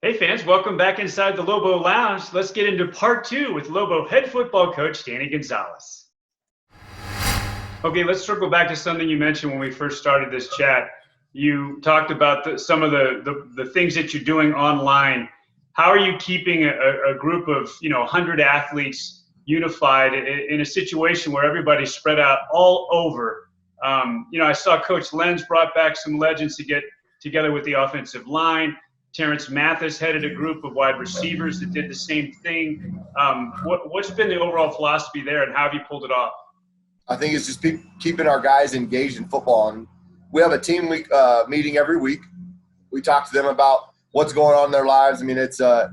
Hey fans, welcome back inside the Lobo Lounge. Let's get into part two with Lobo head football coach Danny Gonzales. Okay, let's circle back to something you mentioned when we first started this chat. You talked about some of the things that you're doing online. How are you keeping a group of 100 athletes unified in a situation where everybody's spread out all over? I saw Coach Lenz brought back some legends to get together with the offensive line. Terrence Mathis headed a group of wide receivers that did the same thing. What's been the overall philosophy there, and how have you pulled it off? I think it's just keeping our guys engaged in football. And we have a team week meeting every week. We talk to them about what's going on in their lives. I mean, it's a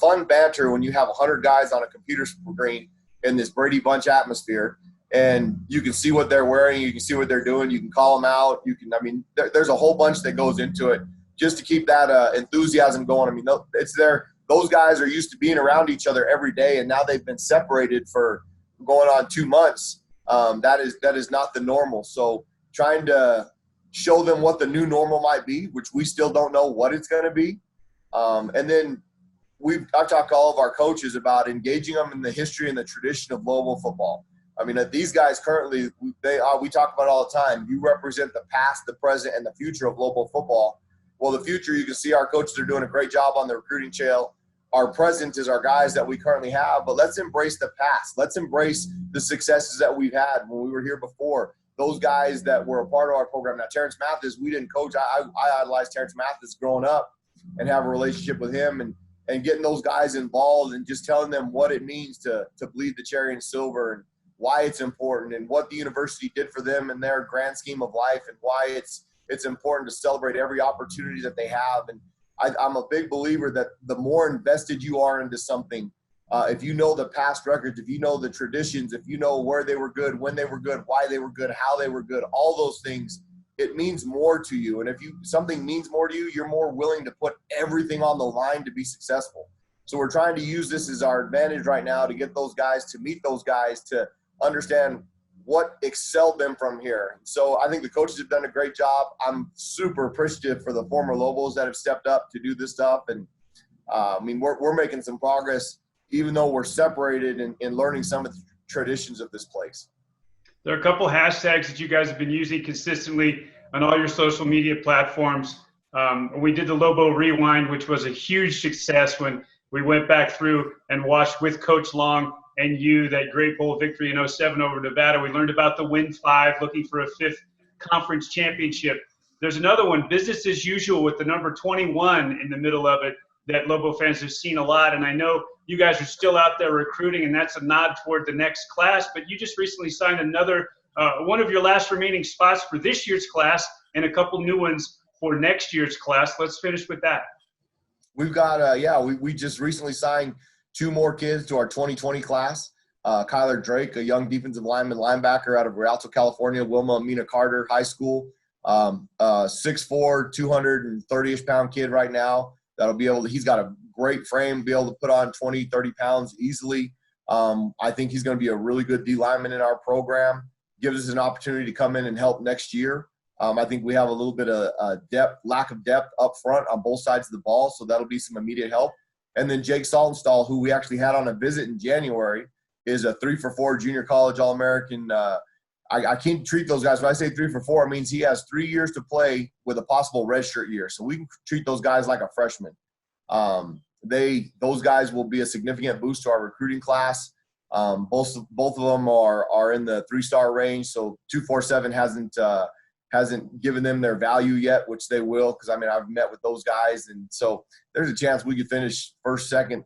fun banter when you have 100 guys on a computer screen in this Brady Bunch atmosphere, and you can see what they're wearing, you can see what they're doing, you can call them out. There's a whole bunch that goes into it just to keep that enthusiasm going. I mean, those guys are used to being around each other every day, and now they've been separated for going on 2 months. That is not the normal. So trying to show them what the new normal might be, which we still don't know what it's going to be. And then I've talked to all of our coaches about engaging them in the history and the tradition of Lobo football. I mean, these guys currently, we talk about it all the time. You represent the past, the present, and the future of Lobo football. Well, the future, you can see our coaches are doing a great job on the recruiting trail. Our present is our guys that we currently have, but let's embrace the past. Let's embrace the successes that we've had when we were here before. Those guys that were a part of our program. Now, Terrence Mathis, we didn't coach. I idolized Terrence Mathis growing up and have a relationship with him and getting those guys involved and just telling them what it means to bleed the cherry and silver and why it's important and what the university did for them in their grand scheme of life and why it's important to celebrate every opportunity that they have. And I'm a big believer that the more invested you are into something, if you know the past records, if you know the traditions, if you know where they were good, when they were good, why they were good, how they were good, all those things, it means more to you. And if something means more to you, you're more willing to put everything on the line to be successful. So we're trying to use this as our advantage right now to get those guys, to meet those guys, to understand what excelled them from here. So I think the coaches have done a great job. I'm super appreciative for the former Lobos that have stepped up to do this stuff. And we're making some progress, even though we're separated in learning some of the traditions of this place. There are a couple hashtags that you guys have been using consistently on all your social media platforms. We did the Lobo Rewind, which was a huge success when we went back through and watched with Coach Long and you that great bowl victory in 07 over Nevada. We learned about the Win 5, looking for a 5th conference championship. There's another one, business as usual, with the number 21 in the middle of it, that Lobo fans have seen a lot. And I know you guys are still out there recruiting, and that's a nod toward the next class. But you just recently signed another, one of your last remaining spots for this year's class and a couple new ones for next year's class. Let's finish with that. We've got, we just recently signed 2 more kids to our 2020 class. Kyler Drake, a young defensive linebacker out of Rialto, California, Wilma Amina Carter High School. 6'4", 230-ish pound kid right now. He's got a great frame, be able to put on 20, 30 pounds easily. I think he's going to be a really good D lineman in our program. Gives us an opportunity to come in and help next year. I think we have a little bit of lack of depth up front on both sides of the ball, so that'll be some immediate help. And then Jake Saltonstall, who we actually had on a visit in January, is a 3-for-4 junior college All-American. I can't treat those guys. When I say 3-for-4, it means he has 3 years to play with a possible redshirt year. So we can treat those guys like a freshman. Those guys will be a significant boost to our recruiting class. Both of them are in the 3-star range. So 247 hasn't given them their value yet, which they will, because I've met with those guys, and so there's a chance we could finish first, second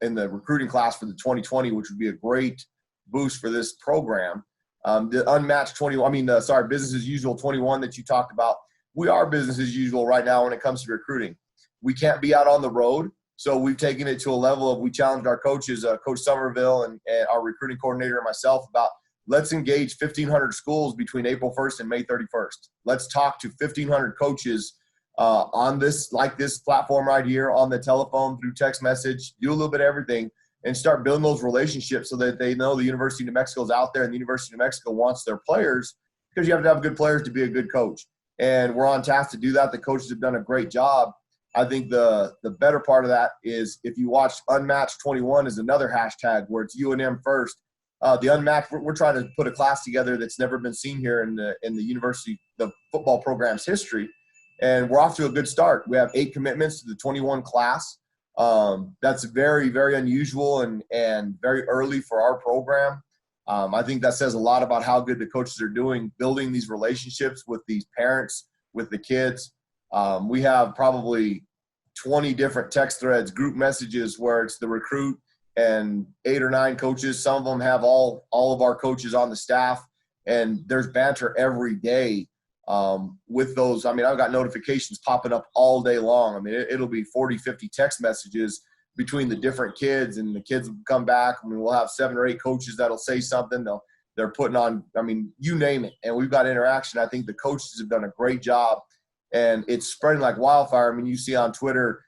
in the recruiting class for the 2020, which would be a great boost for this program. The unmatched business as usual 21 that you talked about. We are business as usual right now when it comes to recruiting. We can't be out on the road, so we've taken it to a level of, we challenged our coaches, Coach Somerville and our recruiting coordinator and myself, about let's engage 1,500 schools between April 1st and May 31st. Let's talk to 1,500 coaches on this platform right here, on the telephone, through text message, do a little bit of everything, and start building those relationships so that they know the University of New Mexico is out there and the University of New Mexico wants their players, because you have to have good players to be a good coach. And we're on task to do that. The coaches have done a great job. I think the better part of that is if you watch Unmatched 21 is another hashtag where it's UNM first. The Unmatched, we're trying to put a class together that's never been seen here in the university, the football program's history. And we're off to a good start. We have 8 commitments to the 21 class. That's very, very unusual and very early for our program. I think that says a lot about how good the coaches are doing, building these relationships with these parents, with the kids. We have probably 20 different text threads, group messages where it's the recruit and 8 or 9 coaches. Some of them have all of our coaches on the staff, and there's banter every day with those. I mean, I've got notifications popping up all day long. I mean, it'll be 40, 50 text messages between the different kids, and the kids will come back. I mean, we'll have 7 or 8 coaches that'll say something. They're putting on, I mean, you name it, and we've got interaction. I think the coaches have done a great job. And it's spreading like wildfire. I mean, you see on Twitter,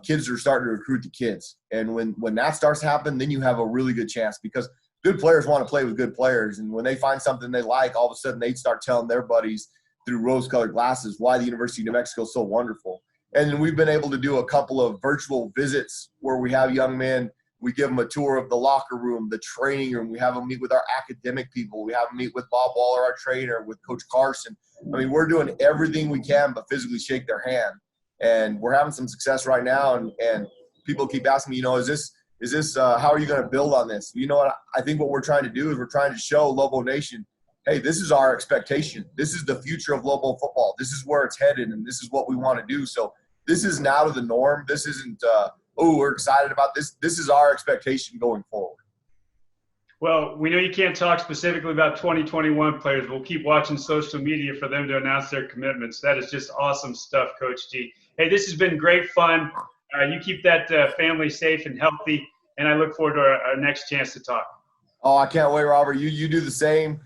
kids are starting to recruit the kids. And when that starts happening, then you have a really good chance because good players want to play with good players. And when they find something they like, all of a sudden they start telling their buddies through rose-colored glasses why the University of New Mexico is so wonderful. And then we've been able to do a couple of virtual visits where we have young men. We give them a tour of the locker room, the training room. We have them meet with our academic people. We have them meet with Bob Waller, our trainer, with Coach Carson. I mean, we're doing everything we can but physically shake their hand. And we're having some success right now. And people keep asking me, you know, is this how are you going to build on this? You know what? I think what we're trying to do is we're trying to show Lobo Nation, hey, this is our expectation. This is the future of Lobo football. This is where it's headed, and this is what we want to do. So this isn't out of the norm. This isn't we're excited about this. This is our expectation going forward. Well, we know you can't talk specifically about 2021 players. We'll keep watching social media for them to announce their commitments. That is just awesome stuff, Coach D. Hey, this has been great fun. You keep that family safe and healthy, and I look forward to our next chance to talk. Oh, I can't wait, Robert. You do the same.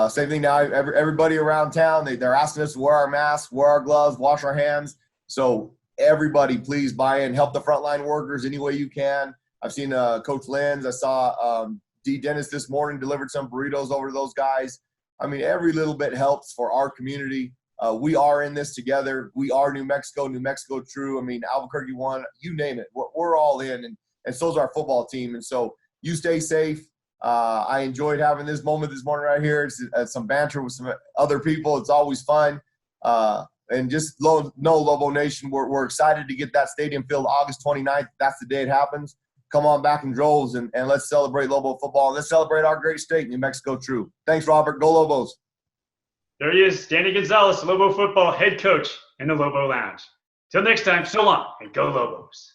Same thing now. Everybody around town, they're asking us to wear our masks, wear our gloves, wash our hands. So everybody, please buy in. Help the frontline workers any way you can. I've seen Coach Lenz. I saw D. Dennis this morning delivered some burritos over to those guys. I mean, every little bit helps for our community. We are in this together. We are New Mexico true. I mean, Albuquerque won. You name it. We're all in, and so is our football team. And so you stay safe. I enjoyed having this moment this morning right here. It's some banter with some other people. It's always fun. And just know, Lobo Nation, we're excited to get that stadium filled August 29th. That's the day it happens. Come on back in droves and let's celebrate Lobo football. And let's celebrate our great state, New Mexico true. Thanks, Robert. Go Lobos. There he is, Danny Gonzales, Lobo football head coach in the Lobo Lounge. Till next time, so long, and go Lobos.